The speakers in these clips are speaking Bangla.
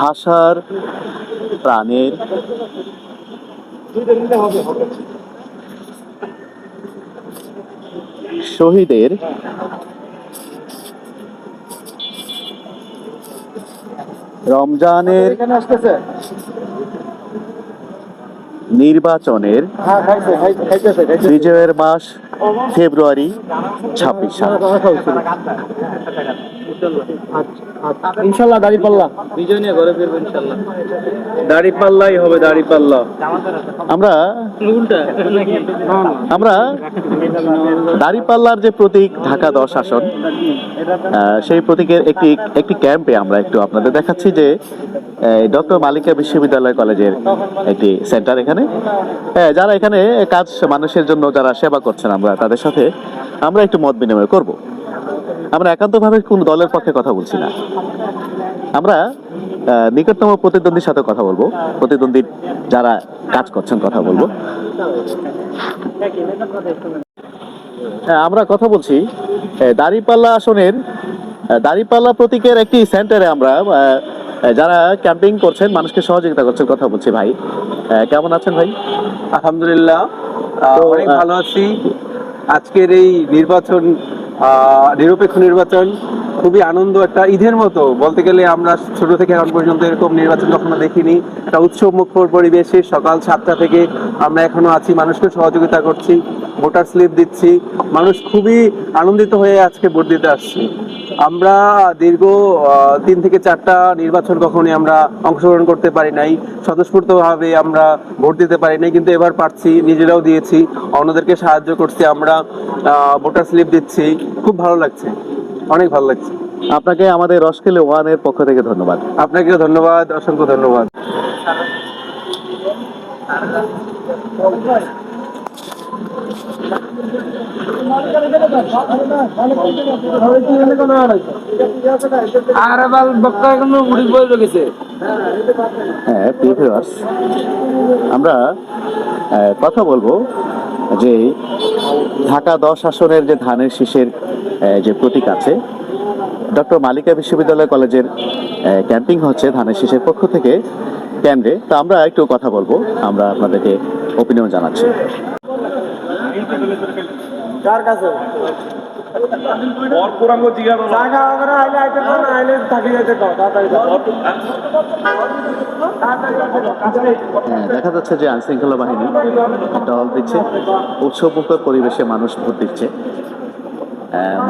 ভাষার, প্রাণের, শহীদের, রমজানের, নির্বাচনের, বিজয়ের মাস ফেব্রুয়ারি 26 সাল। ইনশাল্লাহ দাঁড়িপাল্লা বিজয় নিয়ে ঘরে ফিরবো ইনশাল্লাহ। দাঁড়িপাল্লাই হবে, দাঁড়িপাল্লা। আমরা আমরা দাঁড়িপাল্লার যে প্রতীক ঢাকা 10 আসন, সেই প্রতীকের একটি ক্যাম্পে আমরা একটু আপনাদের দেখাচ্ছি যে ডক্টর মালিকা বিশ্ববিদ্যালয় কলেজের একটি সেন্টার এখানে। যারা এখানে কাজ মানুষের জন্য যারা সেবা করছেন, আমরা তাদের সাথে আমরা একটু মত বিনিময় করব। আমরা একান্তভাবে কোন দলের পক্ষে কথা বলছি না, আমরা নিকটতম প্রতিদ্বন্দ্বীর সাথে কথা বলবো, প্রতিদ্বন্দ্বী যারা কাজ করছেন কথা বলবো। আমরা কথা বলছি দাঁড়িপাল্লা আসনের, দাঁড়িপাল্লা প্রতীকের একটি সেন্টারে আমরা যারা ক্যাম্পিং করছেন, মানুষকে সহযোগিতা করছেন কথা বলছি। ভাই কেমন আছেন ভাই? আলহামদুলিল্লাহ, অনেক ভালো আছি। আজকের এই নির্বাচন, নিরপেক্ষ নির্বাচন, খুবই আনন্দ, একটা ঈদের মতো বলতে গেলে। আমরা ছোট থেকে এখন পর্যন্ত এরকম নির্বাচন কখনো দেখিনি। একটা উৎসব মুখর পরিবেশে সকাল 7টা থেকে আমরা এখনো আছি, মানুষকে সহযোগিতা করছি, ভোটার স্লিপ দিচ্ছি। মানুষ খুবই আনন্দিত হয়ে আজকে ভোট দিতে আসছে। আমরা দীর্ঘ 3 থেকে 4টা নির্বাচন কখনোই আমরা অংশগ্রহণ করতে পারি নাই, স্বতঃস্ফূর্তভাবে আমরা ভোট দিতে পারি নাই, কিন্তু এবার পারছি, নিজেরাও দিয়েছি, অন্যদেরকে সাহায্য করছি, আমরা ভোটার স্লিপ দিচ্ছি। খুব ভালো লাগছে, অনেক ভালো লাগছে। আপনাকে আমাদের রসকেলে ওয়ানের পক্ষ থেকে ধন্যবাদ। আপনাকেও ধন্যবাদ, অসংখ্য ধন্যবাদ। আমরা কথা বলবো যে ঢাকা 10 আসনের যে ধানের শীষের যে প্রতীক আছে, ডক্টর মালিকা বিশ্ববিদ্যালয় কলেজের ক্যাম্পিং হচ্ছে ধানের শীষের পক্ষ থেকে কেন্দ্রে। তো আমরা একটু কথা বলবো, আমরা আপনাদেরকে ওপিনিয়ন জানাচ্ছি। কার কাছে দেখা যাচ্ছে যে আইন শৃঙ্খলা বাহিনী টহল দিচ্ছে, উৎসবমুখর পরিবেশে মানুষ ভোট দিচ্ছে,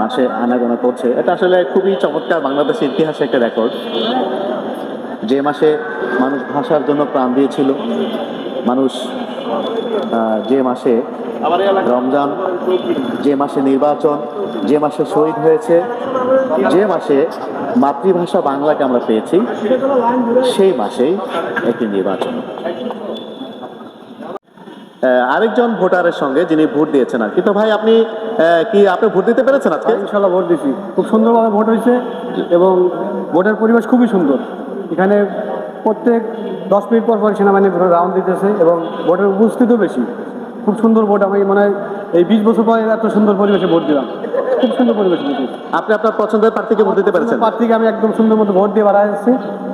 মাসে আনাগোনা করছে। এটা আসলে খুবই চমৎকার বাংলাদেশের ইতিহাসে একটা রেকর্ড। যে মাসে মানুষ ভাষার জন্য প্রাণ দিয়েছিল, মানুষ যে মাসে রমজান, যে মাসে নির্বাচন, যে মাসে শহীদ হয়েছে, যে মাসে মাতৃভাষা বাংলাকে আমরা পেয়েছি, সেই মাসেই একটি নির্বাচন। আরেকজন ভোটারের সঙ্গে যিনি ভোট দিয়েছেন আর কি। তো ভাই আপনি আপনি ভোট দিতে পেরেছেন আজকে? ইনশাল্লাহ ভোট দিয়েছি, খুব সুন্দরভাবে ভোট হয়েছে এবং ভোটের পরিবেশ খুবই সুন্দর। এখানে প্রত্যেক 10 মিনিট পর পর সেনাবাহিনী রাউন্ড দিতেছে এবং ভোটের উপস্থিতিও বেশি। খুব সুন্দর ভোট। আমি মনে হয় এই 20 বছর পরে এত সুন্দর পরিবেশে ভোট দিলাম। খুব সুন্দর পরিবেশ। আপনি আপনার পছন্দের প্রার্থীকে ভোট দিতে পেরেছেন? প্রার্থীকে আমি একদম সুন্দর মতো ভোট দিয়ে বাড়াই আসছি।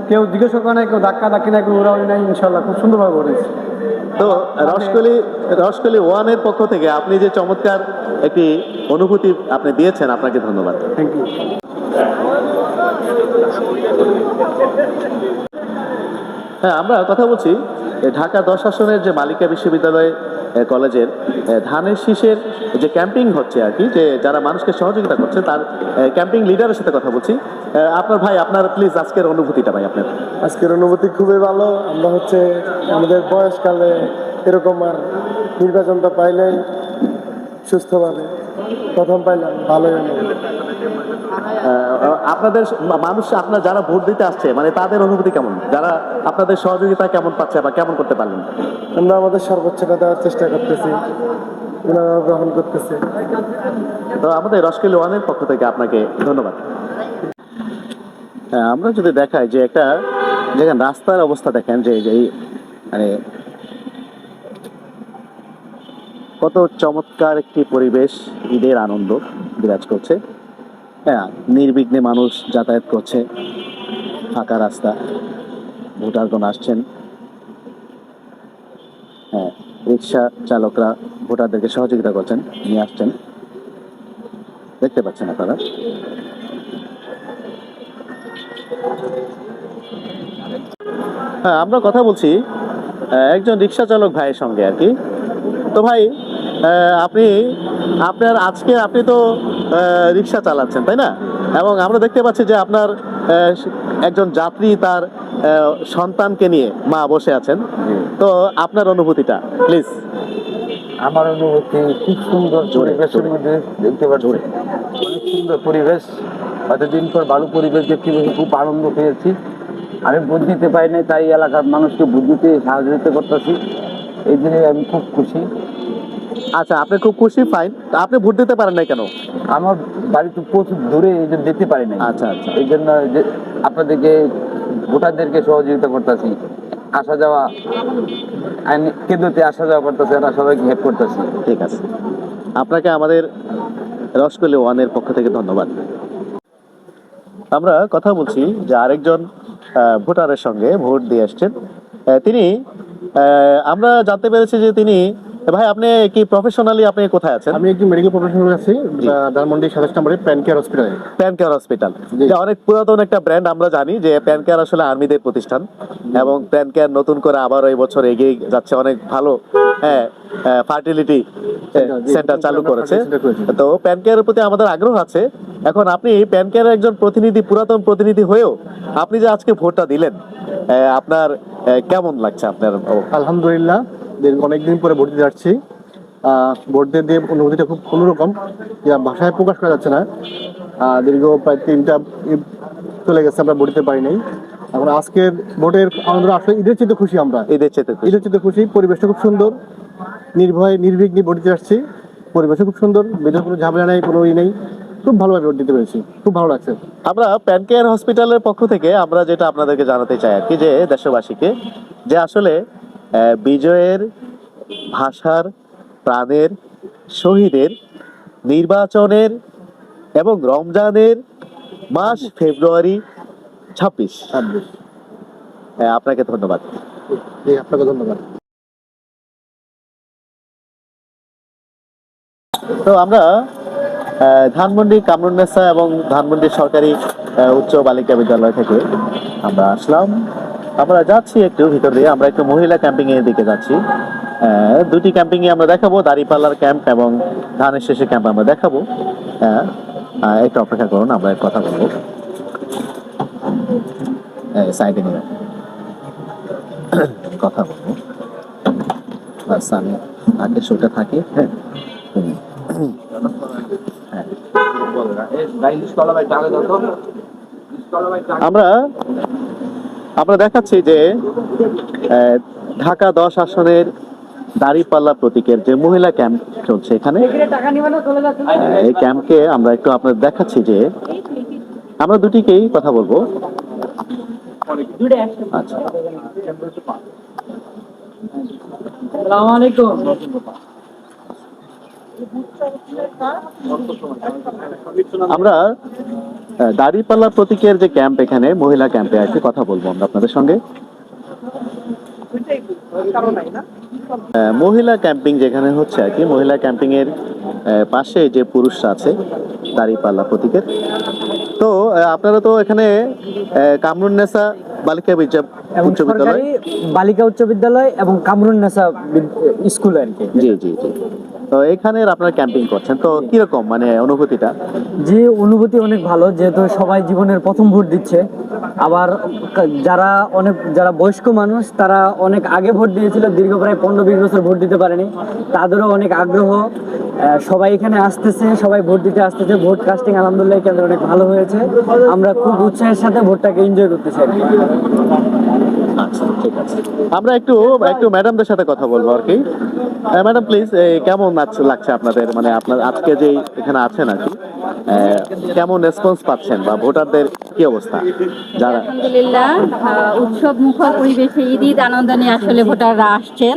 কেউ জিজ্ঞাসা করে নাই, কেউ ধাক্কা ধাক্কি নাই, কেউ উড়াউড়ি নাই। ইনশাল্লাহ খুব সুন্দরভাবে ভোট হয়েছে। তো রসকলি ওয়ানের পক্ষ থেকে আপনি যে চমৎকার একটি অনুভূতি আপনি দিয়েছেন, আপনাকে ধন্যবাদ। Thank you. হ্যাঁ, আমরা কথা বলছি ঢাকা 10 আসনের যে মালিকা বিশ্ববিদ্যালয় কলেজের ধানের শীষের যে ক্যাম্পিং হচ্ছে আর কি, যে যারা মানুষকে সহযোগিতা করছে তার ক্যাম্পিং লিডারের সাথে কথা বলছি। আপনার ভাই, আপনার প্লিজ আজকের অনুভূতিটা ভাই আপনার। আজকের অনুভূতি খুবই ভালো। আমরা আমাদের বয়সকালে এরকম আর নির্বাচনটা পাইলে সুস্থভাবে প্রথম পাইলাম, ভালোই হলো। আপনাদের মানুষ, আপনার যারা ভোট দিতে আসছে, মানে তাদের অনুভূতি কেমন? যারা আপনাদের সহযোগিতা কেমন পাচ্ছে বা কেমন করতে পারলেন? আমরা আমাদের সর্বোচ্চটা দেওয়ার চেষ্টা করতেছি, ওনারা গ্রহণ করতেছে। তো আমাদের রসকেলি ওয়ানের পক্ষ থেকে আপনাকে ধন্যবাদ। আমরা যদি দেখাই যে একটা যেখানে রাস্তার অবস্থা দেখেন, যে মানে কত চমৎকার একটি পরিবেশ, ঈদের আনন্দ বিরাজ করছে। হ্যাঁ, নির্বিঘ্নে মানুষ যাতায়াত করছে, ফাঁকা রাস্তা। ভোটারগণ আসছেন। হ্যাঁ, রিক্সা চালকরা ভোটারদেরকে সহযোগিতা করছেন, নিয়ে আসছেন, দেখতে পাচ্ছেন আপনারা। হ্যাঁ, আমরা কথা বলছি একজন রিক্সা চালক ভাইয়ের সঙ্গে আর কি। তো ভাই, আপনি আপনি তো রিক্সা চালাচ্ছেন, তাই না? এবং আমরা দেখতে পাচ্ছি যে আপনার একজন যাত্রী তার সন্তানকে নিয়ে মা বসে আছেন। তো আপনার অনুভূতিটা প্লিজ। আমার অনুভূতি খুব সুন্দর পরিবেশের মধ্যে দেখতে পাচ্ছি, অনেক সুন্দর পরিবেশ। এতদিন পর ভালো পরিবেশ দেখতে পেয়ে খুব আনন্দ পেয়েছি। আমি ভোট দিতে পারি নাই, তাই এলাকার মানুষকে ভোট দিতে সাহায্য করতেছি, এই জন্য আমি খুব খুশি। আচ্ছা, আপনি খুব খুশি, ফাইন। তা আপনি ভোট দিতে পারেন নাই কেন? আমার বাড়ি তো প্রচুর দূরে, এই জন্য যেতে পারি নাই। আচ্ছা আচ্ছা, এই জন্য যে আপনাদেরকে ভোটারদেরকে সহযোগিতা করতেছি, আসা যাওয়া কেন্দ্রতে আসা যাওয়া করতেছে, এরা সবাইকে হেল্প করতেছি। ঠিক আছে। আপনাকে আমাদের রসকলি ওয়ানের পক্ষ থেকে ধন্যবাদ। আমরা কথা বলছি যে আরেকজন ভোটারের সঙ্গে ভোট দিয়ে আসছেন। তিনি আমরা জানতে পেরেছি যে তিনি, ভাই আপনি কি প্রফেশনালি আপনি কোথায় আছেন? আমি একজন মেডিকেল প্রফেশনাল আছি জি। ধানমন্ডি 27 নম্বরে প্যান কেয়ার হসপিটালে। প্যান কেয়ার হসপিটাল, জি। যে অনেক পুরাতন একটা ব্র্যান্ড। আমরা জানি যে প্যান কেয়ার আসলে আর্মিদের প্রতিষ্ঠান, এবং প্যান কেয়ার নতুন করে আবার এই বছর এগিয়ে যাচ্ছে, অনেক ভালো ফার্টিলিটি সেন্টার চালু করেছে। তো প্যান কেয়ারের প্রতি আমাদের আগ্রহ আছে। এখন আপনি প্যান কেয়ারের একজন প্রতিনিধি, পুরাতন প্রতিনিধি হয়েও আপনি যে আজকে ভোটটা দিলেন, আপনার কেমন লাগছে আপনার? আলহামদুলিল্লাহ, দীর্ঘ অনেকদিন পরে ভোট দিতে যাচ্ছি। ভোট দিয়ে অনুভূতিটা খুব অন্যরকম, যা ভাষায় প্রকাশ করা যাচ্ছে না। দীর্ঘ প্রায় 3টা চলে গেছে, আমরা ভোট দিতে পারি নাই। এখন আজকের ভোটের আমরা আসলে ঈদের চেয়ে খুশি। আমরা ঈদের চেতে ঈদের চেয়ে খুশি। পরিবেশটা খুব সুন্দর, নির্ভয় নির্বিঘ্নে ভোট দিতে আসছি। পরিবেশটা খুব সুন্দর, বেদের কোনো ঝামেলা নেই, কোনো নেই। খুব ভালোভাবে ভোট দিতে পেরেছি, খুব ভালো লাগছে। আমরা প্যান কেয়ার হসপিটালের পক্ষ থেকে আমরা যেটা আপনাদেরকে জানাতে চাই আর কি, যে দেশবাসীকে, যে আসলে বিজয়ের, ভাষার, প্রাণের, শহীদের, নির্বাচনের এবং রমজানের মাস ফেব্রুয়ারি 26। আপনাকে ধন্যবাদ। আপনাকে ধন্যবাদ। তো আমরা ধানমন্ডি কামরুন্নেসা এবং ধানমন্ডি সরকারি উচ্চ বালিকা বিদ্যালয় থেকে আমরা আসলাম। আমরা যাচ্ছি একটু ভিতর দিয়ে, আমরা একটু মহিলা ক্যাম্পিং এর দিকে যাচ্ছি। দুটি ক্যাম্পিং এ আমরা দেখাবো, দাঁড়িপাল্লার ক্যাম্প এবং ধানের শেষে ক্যাম্প আমরা দেখাবো। একটু অপেক্ষা করুন, আমরা কথা বলবো। সাইডে নিয়ে কথা বলবো, বাস আমি আগে শোটা থাকি। হ্যাঁ, আমরা আমরা দেখাচ্ছি যে ঢাকা 10 আসনের দাঁড়িপাল্লা প্রতীকের যে মহিলা ক্যাম্প চলছে এখানে, এই ক্যাম্পকে আমরা একটু আপনাদের দেখাচ্ছি যে আমরা দুটিকেই কথা বলবো। আচ্ছা, আসসালামু আলাইকুম। আমরা দাঁড়িপাল্লা প্রতীকের যে ক্যাম্প, এখানে মহিলা ক্যাম্পে আছি, কথা বলবো আমরা আপনাদের সঙ্গে। মহিলা ক্যাম্পিং যেখানে হচ্ছে আর কি, মহিলা ক্যাম্পিং এর পাশে যে পুরুষরা আছে দাঁড়িপাল্লা প্রতীকের। তো আপনারা তো এখানে কামরুন্নেসা বালিকা এবং উচ্চ বিদ্যালয়, সরকারি বালিকা উচ্চ বিদ্যালয় এবং কামরুন্নেসা স্কুল আর কি। জি জি জি, তো এখানে আপনারা ক্যাম্পিং করছেন, তো কিরকম মানে অনুভূতিটা? যে অনুভূতি অনেক ভালো, যেহেতু সবাই জীবনের প্রথম ভোট দিচ্ছে। আবার যারা বয়স্ক মানুষ, তারা অনেক আগে ভোট দিয়েছিল, দীর্ঘ প্রায় 15-20 বছর ভোট দিতে পারেনি, তাদেরও অনেক আগ্রহ। সবাই এখানে আসতেছে, সবাই ভোট দিতে আসতেছে। ভোট কাস্টিং আলহামদুলিল্লাহ কেন্দ্র অনেক ভালো হয়েছে। আমরা খুব উৎসাহের সাথে ভোটটাকে এনজয় করতেছি আর কি। আচ্ছা, ঠিক আছে। আমরা একটু ম্যাডামদের সাথে কথা বলবো আর কি। ম্যাডাম প্লিজ, কেমন লাগছে আপনাদের, মানে আপনার আজকে যে এখানে আছেন আর কি, কেমন রেসপন্স পাচ্ছেন, বা ভোটারদের কি অবস্থা? যারা আলহামদুলিল্লাহ, উৎসব মুখর পরিবেশে ঈদ আনন্দ নিয়ে আসলে ভোটাররা আসছেন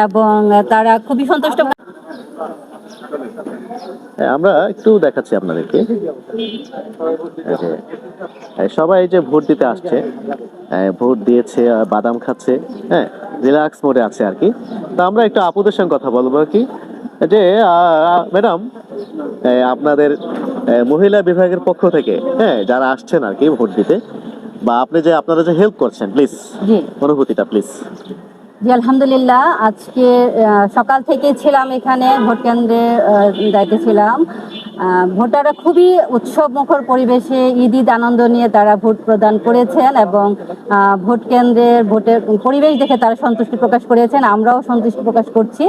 এবং তারা খুবই সন্তুষ্ট। আমরা একটু দেখাচ্ছি আপনাদেরকে এই যে, সবাই এই যে ভোট দিতে আসছে, ভোট দিয়েছে, বাদাম খাচ্ছে, হ্যাঁ, রিল্যাক্স মোডে আছে আর কি। তো আমরা একটু আপুদের সঙ্গে কথা বলবো আর কি, যে ম্যাডাম, আপনাদের মহিলা বিভাগের পক্ষ থেকে, হ্যাঁ, যারা আসছেন আর কি ভোট দিতে, বা আপনি যে আপনারা যে হেল্প করছেন, প্লিজ জি অনুভূতিটা প্লিজ। জি আলহামদুলিল্লাহ, আজকে সকাল থেকে ছিলাম এখানে ভোট কেন্দ্রে, দায়িত্বে ছিলাম। ভোটাররা খুবই উৎসব মুখর পরিবেশে ঈদ ঈদ আনন্দ নিয়ে তারা ভোট প্রদান করেছেন এবং ভোট কেন্দ্রের ভোটের পরিবেশ দেখে তারা সন্তুষ্টি প্রকাশ করেছেন। আমরাও সন্তুষ্টি প্রকাশ করছি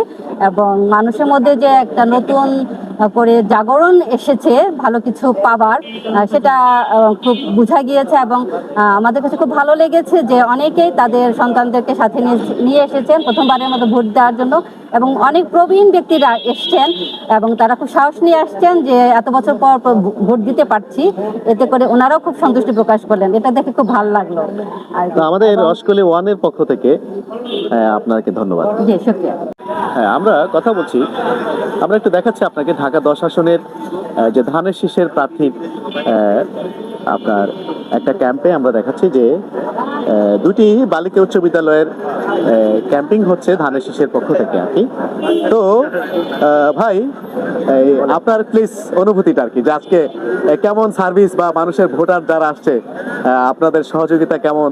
এবং মানুষের মধ্যে যে একটা নতুন করে জাগরণ এসেছে ভালো কিছু পাবার, সেটা খুব বোঝা গিয়েছে এবং আমাদের কাছে খুব ভালো লেগেছে যে অনেকেই তাদের সন্তানদেরকে সাথে নিয়ে এসেছেন প্রথমবারের মতো ভোট দেওয়ার জন্য, এবং অনেক প্রবীণ ব্যক্তিরা এসছেন এবং তারা খুব সাহস নিয়ে আসছেন যে এত বছর পর ভোট দিতে পারছি, এতে করে ওনারাও খুব সন্তুষ্টি প্রকাশ করলেন। এটা দেখে খুব ভালো লাগলো। আর তো আমাদের রসকলি ওয়ানের পক্ষ থেকে আপনাকে ধন্যবাদ। জি শুকরিয়া। হ্যাঁ, আমরা কথা বলছি, আমরা একটু দেখাচ্ছি আপনাকে ঢাকা 10 আসনের যে ধানের শীষের প্রার্থী, আপনার একটা ক্যাম্পে আমরা দেখাচ্ছি যে দুটি বালিকা উচ্চ বিদ্যালয়ের ক্যাম্পিং হচ্ছে ধানের শীষের পক্ষ থেকে আর কি। তো ভাই, আপনার প্লিজ অনুভূতিটা আর কি, যে আজকে কেমন সার্ভিস বা মানুষের ভোটার যারা আসছে আপনাদের সহযোগিতা কেমন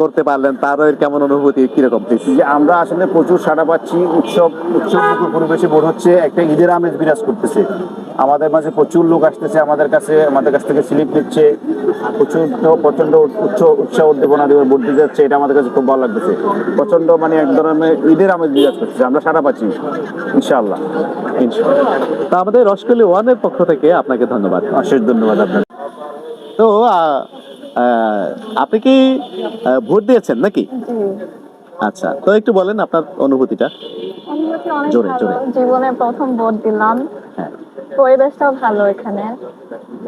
করতে পারলেন, তাদের কেমন অনুভূতি, কিরকম প্লিজ। যে আমরা আসলে প্রচুর সাড়া পাচ্ছি, উৎসবমুখর পরিবেশে ভোট হচ্ছে, একটা ঈদের আমেজ বিরাজ করতেছে। আমাদের মাঝে প্রচুর লোক আসতেছে, আমাদের কাছ থেকে স্লিপ নিচ্ছে, প্রচন্ড উৎসাহ উদ্দীপনা দিয়ে ভোট দিতে যাচ্ছে। এটা আমাদের কাছে খুব ভালো লাগতেছে, প্রচন্ড মানে এক ধরনের ঈদের আমেজ বিরাজ করতেছে, আমরা সাড়া পাচ্ছি ইনশাআল্লাহ। তো আমাদের রসকলি ওয়ানের পক্ষ থেকে আপনাকে ধন্যবাদ, অশেষ ধন্যবাদ আপনাকে। তো আপনি কি ভোট দিয়েছেন নাকি? আচ্ছা, তো একটু বলেন আপনার অনুভূতিটা। অনুভূতি অনেক জোরে, ভালো, জোরে। জীবনে প্রথম ভোট দিলাম, হ্যাঁ, পরিবেশটাও ভালো এখানে,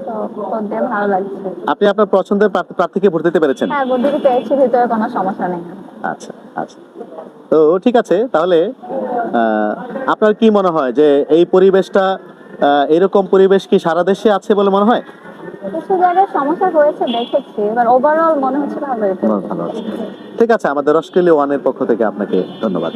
তো ভোট দিয়ে ভালো লাগছে। আপনি আপনার পছন্দের প্রার্থীকে ভোট দিতে পেরেছেন? হ্যাঁ, ভোট দিতে পেরেছি, ভিতরে কোনো সমস্যা নেই। আচ্ছা আচ্ছা, তো ঠিক আছে তাহলে। আপনার কি মনে হয় যে এই পরিবেশটা, এরকম পরিবেশ কি সারা দেশে আছে বলে মনে হয়? কিছু জায়গায় সমস্যা হয়েছে দেখেছি, এবার ওভারঅল মনে হচ্ছে ভালো। ভালো আছে। ঠিক আছে, আমাদের রসকলি ওয়ানের পক্ষ থেকে আপনাকে ধন্যবাদ।